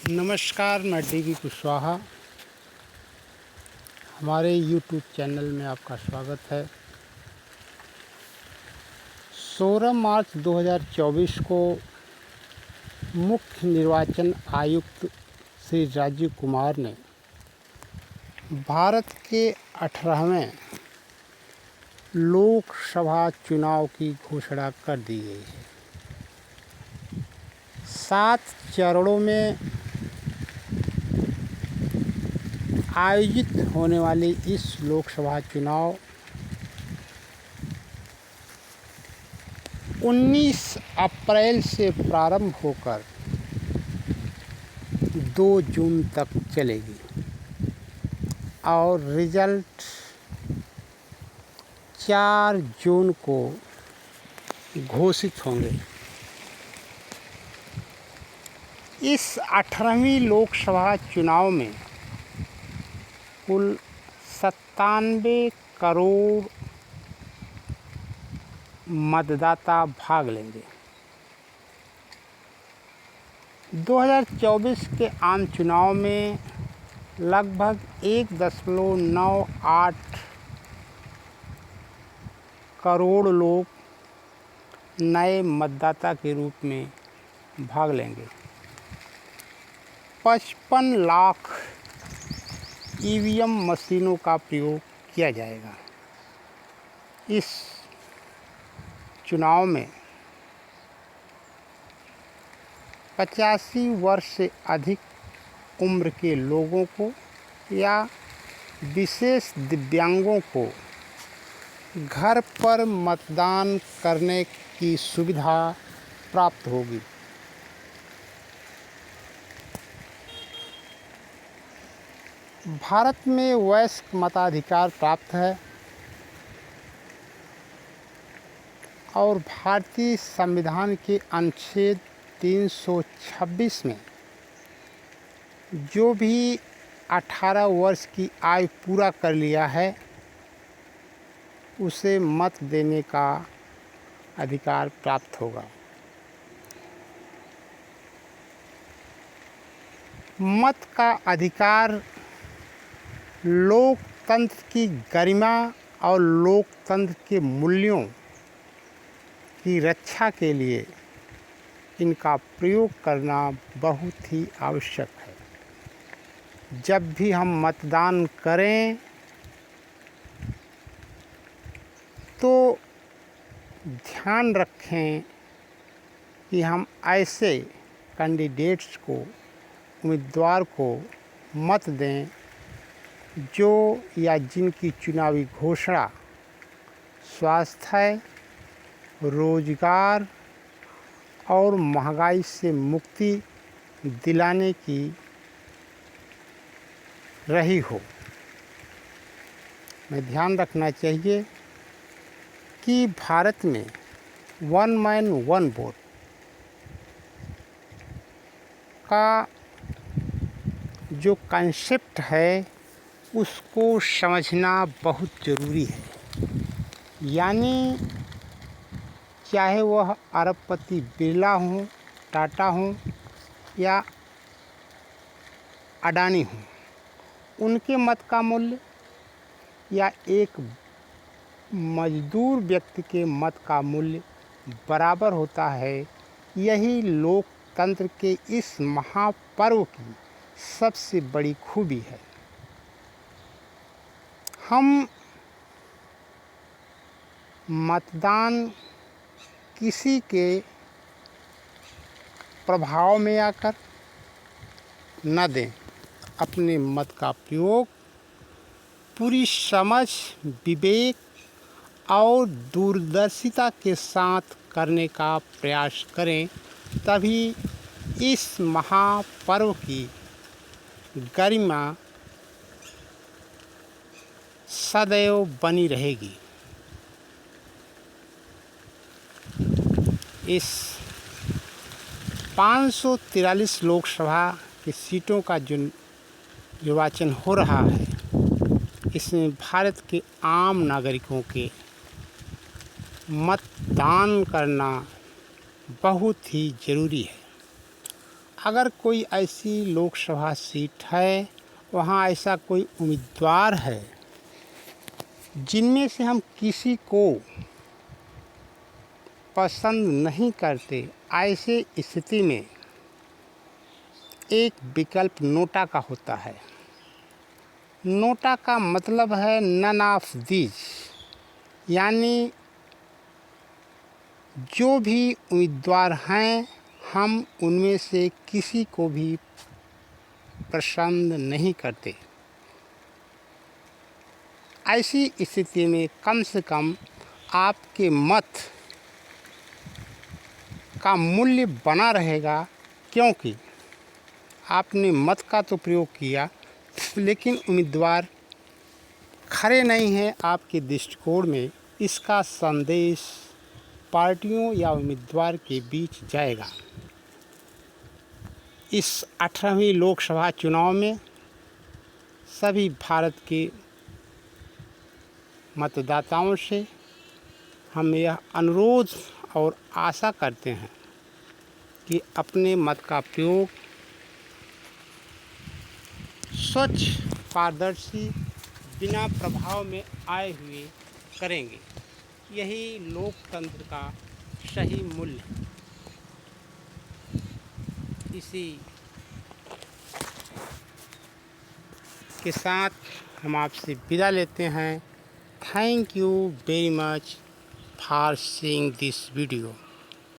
नमस्कार, मैं डी.वी. कुशवाहा। हमारे यूट्यूब चैनल में आपका स्वागत है। 16 मार्च 2024 को मुख्य निर्वाचन आयुक्त श्री राजीव कुमार ने भारत के 18वें लोकसभा चुनाव की घोषणा कर दी गई है। 7 चरणों में आयोजित होने वाली इस लोकसभा चुनाव 19 अप्रैल से प्रारंभ होकर 2 जून तक चलेगी और रिजल्ट 4 जून को घोषित होंगे। इस 18वीं लोकसभा चुनाव में कुल 97 करोड़ मतदाता भाग लेंगे। 2024 के आम चुनाव में लगभग 1.98 करोड़ लोग नए मतदाता के रूप में भाग लेंगे। 55 लाख ईवीएम मशीनों का प्रयोग किया जाएगा। इस चुनाव में 85 वर्ष से अधिक उम्र के लोगों को या विशेष दिव्यांगों को घर पर मतदान करने की सुविधा प्राप्त होगी। भारत में वयस्क मताधिकार प्राप्त है और भारतीय संविधान के अनुच्छेद 326 में जो भी 18 वर्ष की आयु पूरा कर लिया है उसे मत देने का अधिकार प्राप्त होगा। मत का अधिकार लोकतंत्र की गरिमा और लोकतंत्र के मूल्यों की रक्षा के लिए इनका प्रयोग करना बहुत ही आवश्यक है। जब भी हम मतदान करें तो ध्यान रखें कि हम ऐसे कैंडिडेट्स को, उम्मीदवार को मत दें जो या जिनकी चुनावी घोषणा स्वास्थ्य, रोजगार और महंगाई से मुक्ति दिलाने की रही हो। में ध्यान रखना चाहिए कि भारत में 1 मैन 1 वोट का जो कॉन्सेप्ट है उसको समझना बहुत ज़रूरी है। यानी चाहे वह अरबपति बिरला हों, टाटा हों या अडानी हों, उनके मत का मूल्य या एक मजदूर व्यक्ति के मत का मूल्य बराबर होता है। यही लोकतंत्र के इस महापर्व की सबसे बड़ी खूबी है। हम मतदान किसी के प्रभाव में आकर न दें। अपने मत का प्रयोग पूरी समझ, विवेक और दूरदर्शिता के साथ करने का प्रयास करें। तभी इस महापर्व की गरिमा सदैव बनी रहेगी। इस 543 लोकसभा की सीटों का जो निर्वाचन हो रहा है, इसमें भारत के आम नागरिकों के मतदान करना बहुत ही ज़रूरी है। अगर कोई ऐसी लोकसभा सीट है, वहाँ ऐसा कोई उम्मीदवार है जिनमें से हम किसी को पसंद नहीं करते, ऐसे स्थिति में एक विकल्प नोटा का होता है। नोटा का मतलब है नन ऑफ दीज, यानी जो भी उम्मीदवार हैं हम उनमें से किसी को भी पसंद नहीं करते। ऐसी स्थिति में कम से कम आपके मत का मूल्य बना रहेगा, क्योंकि आपने मत का तो प्रयोग किया, लेकिन उम्मीदवार खरे नहीं हैं आपके दृष्टिकोण में। इसका संदेश पार्टियों या उम्मीदवार के बीच जाएगा। इस 18वीं लोकसभा चुनाव में सभी भारत के मतदाताओं से हम यह अनुरोध और आशा करते हैं कि अपने मत का प्रयोग स्वच्छ, पारदर्शी, बिना प्रभाव में आए हुए करेंगे। यही लोकतंत्र का सही मूल्य है। इसी के साथ हम आपसे विदा लेते हैं। Thank you very much for seeing this video.